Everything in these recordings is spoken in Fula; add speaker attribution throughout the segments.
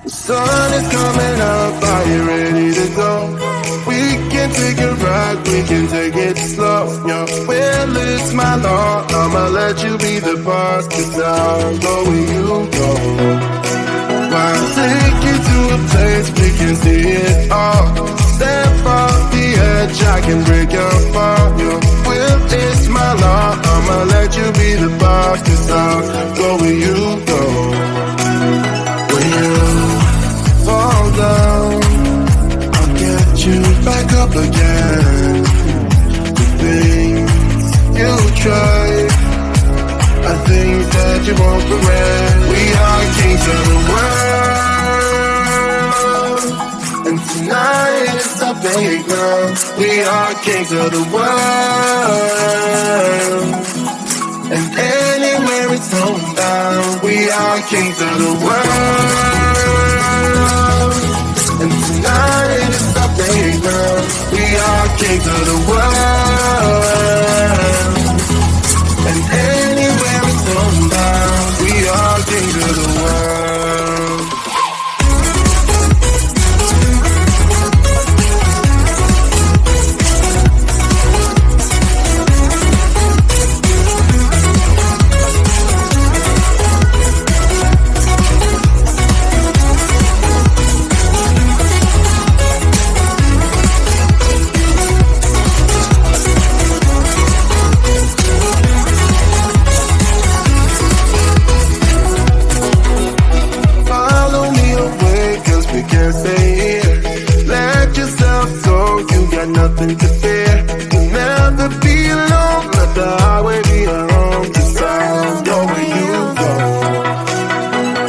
Speaker 1: The sun is coming up, are you ready to go? We can take a ride, we can take it slow. Yo, well, it's my law, I'ma let you be the boss, 'cause I'll go where you go. I'll take you to a place we can see it all. Step off the edge, I can break your fall. Yo, well, it's my law, I'ma let you be the boss, 'cause I'll go where you go. When you fall down, I'll get you back up again. The things you tried, I think that you won't regret. We are kings of the world, and tonight is our playground. We are kings of the world, and anywhere it's homebound. We are kings of the world, and tonight is our playground. We are kings of the world, and anywhere it's homebound. We are kings of the world. Nothing to fear, you'll never be alone. Let the highway be your home, 'cause I'll go where you go.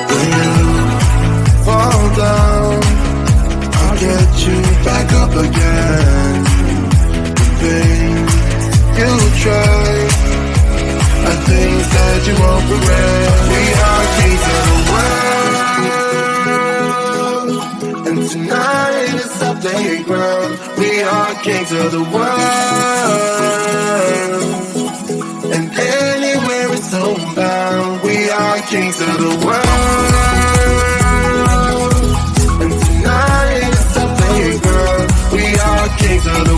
Speaker 1: When you fall down, I'll get you back up again. The things you tried, I think that you won't regret. We are kings of the world, and tonight is our playground. We are kings of the world, and anywhere it's homebound. We are kings of the world, and tonight is our playground. We are kings of the